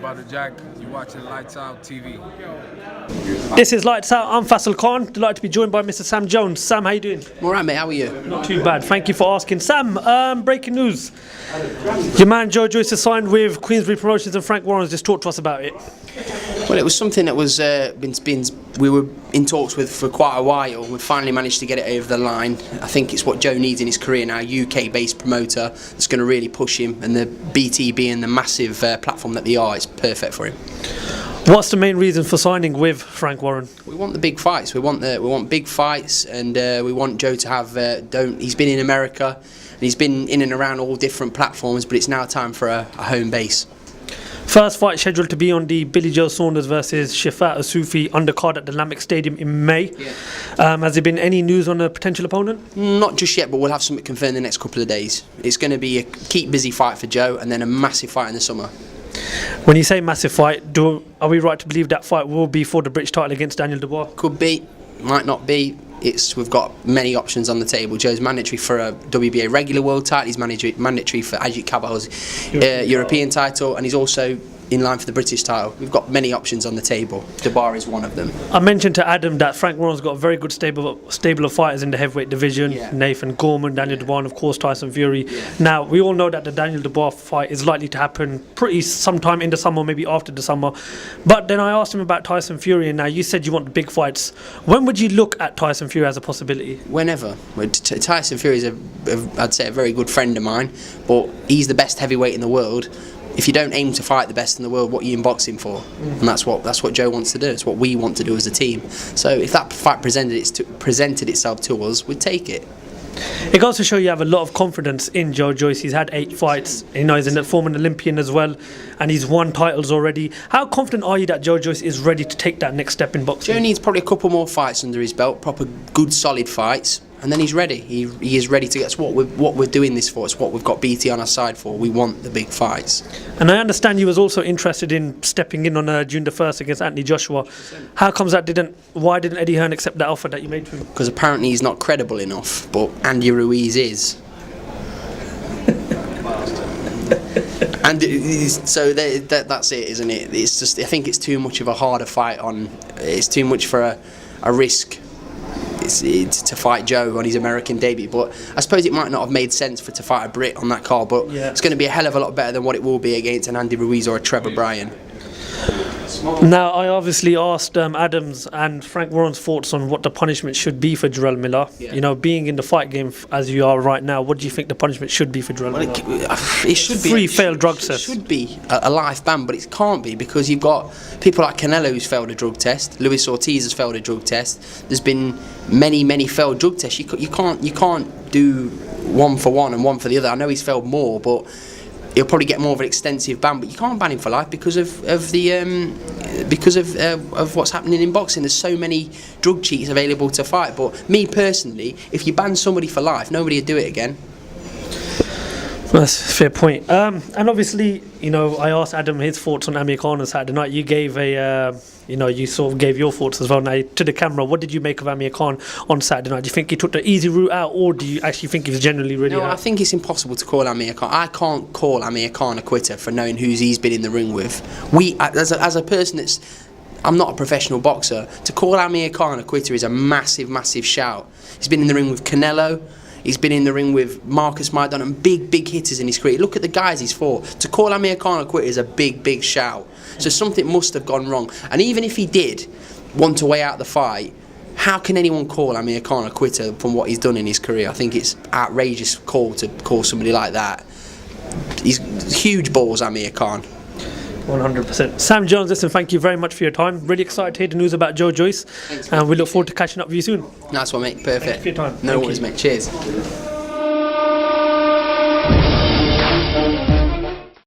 brother Jack. You're watching Lights Out TV. This is Lights Out. I'm FAISAL Khan. Delighted to be joined by Mr. Sam Jones. Sam, how you doing? All right, mate. How are you? Not too bad. Thank you for asking. Sam, breaking news. Your man Joe Joyce has signed with Queensbury Promotions and Frank Warren's just talked to us about it. Well, it was something that was we were in talks with for quite a while. We finally managed to get it over the line. I think it's what Joe needs in his career now. UK-based promoter that's going to really push him, and the BT being the massive platform that they are, it's perfect for him. What's the main reason for signing with Frank Warren? We want the big fights. We want big fights, and we want Joe to have. He's been in America, and he's been in and around all different platforms, but it's now time for a home base. First fight scheduled to be on the Billy Joe Saunders versus Shafat Asufi undercard at the Lambic Stadium in May. Yeah. Has there been any news on a potential opponent? Not just yet, but we'll have something confirmed in the next couple of days. It's going to be a keep busy fight for Joe, and then a massive fight in the summer. When you say massive fight, are we right to believe that fight will be for the British title against Daniel Dubois? Could be, might not be. We've got many options on the table. Joe's mandatory for a WBA regular world title. He's mandatory for Ajit Kabal's European title, and he's also in line for the British title. We've got many options on the table. Dubois is one of them. I mentioned to Adam that Frank Warren's got a very good stable of fighters in the heavyweight division. Yeah. Nathan Gorman, Daniel Dubois, and of course Tyson Fury. Yeah. Now, we all know that the Daniel Dubois fight is likely to happen pretty sometime in the summer, maybe after the summer. But then I asked him about Tyson Fury, and now you said you want the big fights. When would you look at Tyson Fury as a possibility? Whenever. Tyson Fury is, I'd say, a very good friend of mine, but he's the best heavyweight in the world. If you don't aim to fight the best in the world, what are you in boxing for? And that's what Joe wants to do. It's what we want to do as a team. So if that fight presented itself to us, we'd take it. It goes to show you have a lot of confidence in Joe Joyce. He's had 8 fights. You know, he's a former Olympian as well, and he's won titles already. How confident are you that Joe Joyce is ready to take that next step in boxing? Joe needs probably a couple more fights under his belt, proper good solid fights, and then he's ready. He is ready to get. It's what we're doing this for. It's what we've got BT on our side for. We want the big fights. And I understand you was also interested in stepping in on June the 1st against Anthony Joshua. How comes why didn't Eddie Hearn accept that offer that you made to him? Because apparently he's not credible enough, but Andy Ruiz is. And so that's it, isn't it? It's just, I think it's too much of a harder fight it's too much for a risk to fight Joe on his American debut, but I suppose it might not have made sense to fight a Brit on that card, but yeah. It's going to be a hell of a lot better than what it will be against an Andy Ruiz or a Trevor Bryan. Now, I obviously asked Adams and Frank Warren's thoughts on what the punishment should be for Jarrell Miller. Yeah. You know, being in the fight game as you are right now, what do you think the punishment should be for Jarrell Miller? It should be 3 failed drug tests. It should be a life ban, but it can't be, because you've got people like Canelo who's failed a drug test. Luis Ortiz has failed a drug test. There's been many failed drug tests. You can't do one for one and one for the other. I know he's failed more, but he'll probably get more of an extensive ban, but you can't ban him for life because of what's happening in boxing. There's so many drug cheats available to fight. But me personally, if you ban somebody for life, nobody would do it again. That's a fair point. And obviously, you know, I asked Adam his thoughts on Amir Khan on Saturday night. You gave you sort of gave your thoughts as well. Now, to the camera, what did you make of Amir Khan on Saturday night? Do you think he took the easy route out, or do you actually think he was generally really out? I think it's impossible to call Amir Khan. I can't call Amir Khan a quitter for knowing who he's been in the ring with. As a person I'm not a professional boxer. To call Amir Khan a quitter is a massive shout. He's been in the ring with Canelo. He's been in the ring with Marcus Maidon and big hitters in his career. Look at the guys he's fought. To call Amir Khan a quitter is a big shout. So something must have gone wrong. And even if he did want to weigh out the fight, how can anyone call Amir Khan a quitter from what he's done in his career? I think it's outrageous call to call somebody like that. He's huge balls, Amir Khan. 100%. Sam Jones, listen, thank you very much for your time. Really excited to hear the news about Joe Joyce. Thanks, and we look forward to catching up with you soon. Nice one, mate. Perfect. Thanks for your time. No worries, mate. Cheers.